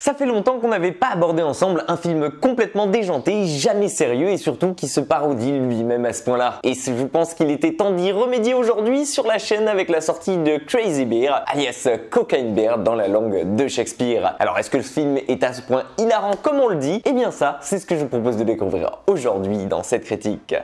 Ça fait longtemps qu'on n'avait pas abordé ensemble un film complètement déjanté, jamais sérieux et surtout qui se parodie lui-même à ce point-là. Et je pense qu'il était temps d'y remédier aujourd'hui sur la chaîne avec la sortie de Crazy Bear, alias Cocaine Bear dans la langue de Shakespeare. Alors est-ce que le film est à ce point hilarant comme on le dit? Eh bien ça, c'est ce que je vous propose de découvrir aujourd'hui dans cette critique.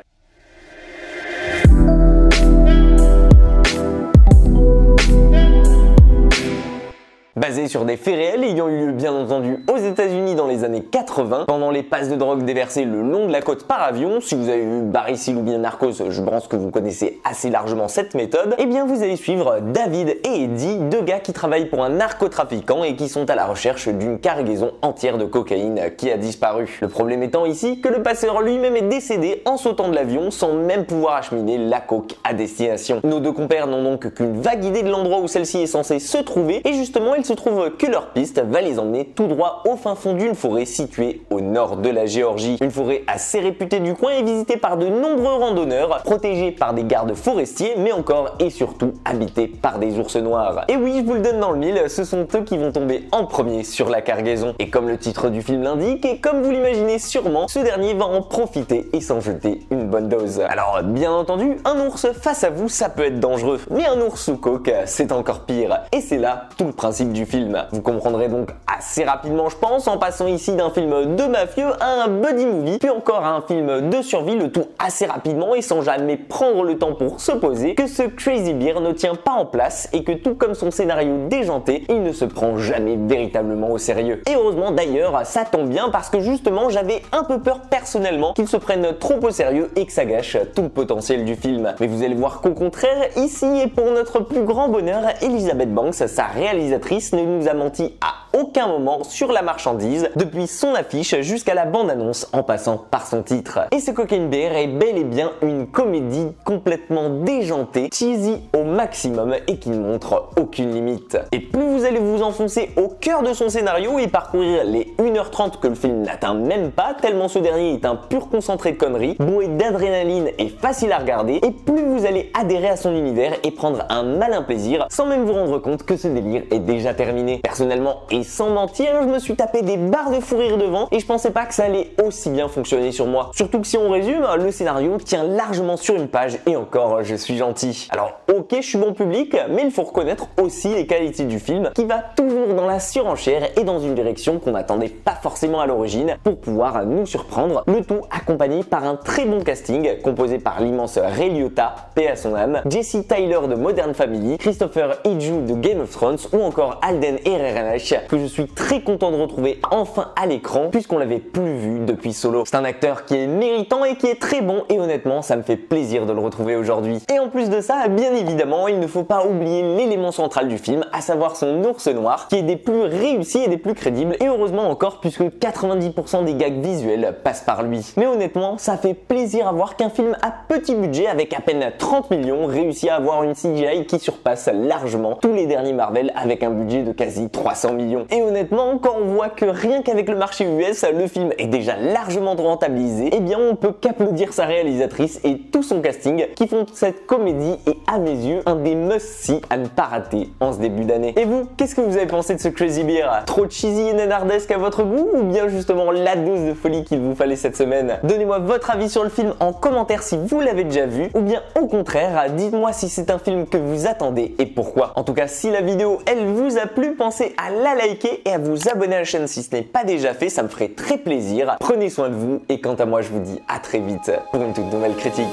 Basé sur des faits réels ayant eu lieu bien entendu aux États-Unis dans les années 80, pendant les passes de drogue déversées le long de la côte par avion, si vous avez vu Barry Seal ou bien Narcos, je pense que vous connaissez assez largement cette méthode, eh bien vous allez suivre David et Eddie, deux gars qui travaillent pour un narcotrafiquant et qui sont à la recherche d'une cargaison entière de cocaïne qui a disparu. Le problème étant ici que le passeur lui-même est décédé en sautant de l'avion sans même pouvoir acheminer la coke à destination. Nos deux compères n'ont donc qu'une vague idée de l'endroit où celle-ci est censée se trouver et justement il se trouve que leur piste va les emmener tout droit au fin fond d'une forêt située au nord de la Géorgie. Une forêt assez réputée du coin et visitée par de nombreux randonneurs, protégée par des gardes forestiers, mais encore et surtout habitée par des ours noirs. Et oui, je vous le donne dans le mille, ce sont eux qui vont tomber en premier sur la cargaison. Et comme le titre du film l'indique, et comme vous l'imaginez sûrement, ce dernier va en profiter et s'en jeter une bonne dose. Alors bien entendu, un ours face à vous, ça peut être dangereux, mais un ours sous coke, c'est encore pire. Et c'est là tout le principe du film. Vous comprendrez donc assez rapidement, je pense, en passant ici d'un film de mafieux à un buddy movie, puis encore à un film de survie, le tout assez rapidement et sans jamais prendre le temps pour se poser, que ce Crazy Bear ne tient pas en place et que tout comme son scénario déjanté, il ne se prend jamais véritablement au sérieux. Et heureusement d'ailleurs, ça tombe bien parce que justement j'avais un peu peur personnellement qu'il se prenne trop au sérieux et que ça gâche tout le potentiel du film. Mais vous allez voir qu'au contraire, ici et pour notre plus grand bonheur, Elizabeth Banks, sa réalisatrice, ne nous a menti à aucun moment sur la marchandise, depuis son affiche jusqu'à la bande-annonce en passant par son titre. Et ce Cocaine Bear est bel et bien une comédie complètement déjantée, cheesy au maximum et qui ne montre aucune limite. Et plus vous allez vous enfoncer au cœur de son scénario et parcourir les 1h30 que le film n'atteint même pas, tellement ce dernier est un pur concentré de conneries, bourré d'adrénaline et facile à regarder, et plus vous allez adhérer à son univers et prendre un malin plaisir sans même vous rendre compte que ce délire est déjà terminé. Personnellement et sans mentir, je me suis tapé des barres de fou rire devant et je pensais pas que ça allait aussi bien fonctionner sur moi. Surtout que si on résume, le scénario tient largement sur une page et encore je suis gentil. Alors ok, je suis bon public, mais il faut reconnaître aussi les qualités du film qui va toujours dans la surenchère et dans une direction qu'on n'attendait pas forcément à l'origine pour pouvoir nous surprendre, le tout accompagné par un très bon casting composé par l'immense Ray Liotta, paix à son âme, Jesse Tyler de Modern Family, Christopher Idju de Game of Thrones ou encore Alden Ehrenreich que je suis très content de retrouver enfin à l'écran puisqu'on l'avait plus vu depuis Solo. C'est un acteur qui est méritant et qui est très bon et honnêtement ça me fait plaisir de le retrouver aujourd'hui. Et en plus de ça, bien évidemment, il ne faut pas oublier l'élément central du film, à savoir son ours noir qui est des plus réussis et des plus crédibles et heureusement encore puisque 90% des gags visuels passent par lui. Mais honnêtement, ça fait plaisir à voir qu'un film à petit budget avec à peine 30 millions réussit à avoir une CGI qui surpasse largement tous les derniers Marvel avec un budget de quasi 300 millions. Et honnêtement, quand on voit que rien qu'avec le marché US, le film est déjà largement rentabilisé, eh bien on peut qu'applaudir sa réalisatrice et tout son casting qui font cette comédie et à mes yeux un des must-see à ne pas rater en ce début d'année. Et vous, qu'est-ce que vous avez pensé de ce Crazy Bear? Trop cheesy et nanardesque à votre goût ou bien justement la dose de folie qu'il vous fallait cette semaine? Donnez-moi votre avis sur le film en commentaire si vous l'avez déjà vu ou bien au contraire, dites-moi si c'est un film que vous attendez et pourquoi. En tout cas, si la vidéo elle vous a plu, pensez à la liker et à vous abonner à la chaîne si ce n'est pas déjà fait, ça me ferait très plaisir. Prenez soin de vous et quant à moi je vous dis à très vite pour une toute nouvelle critique.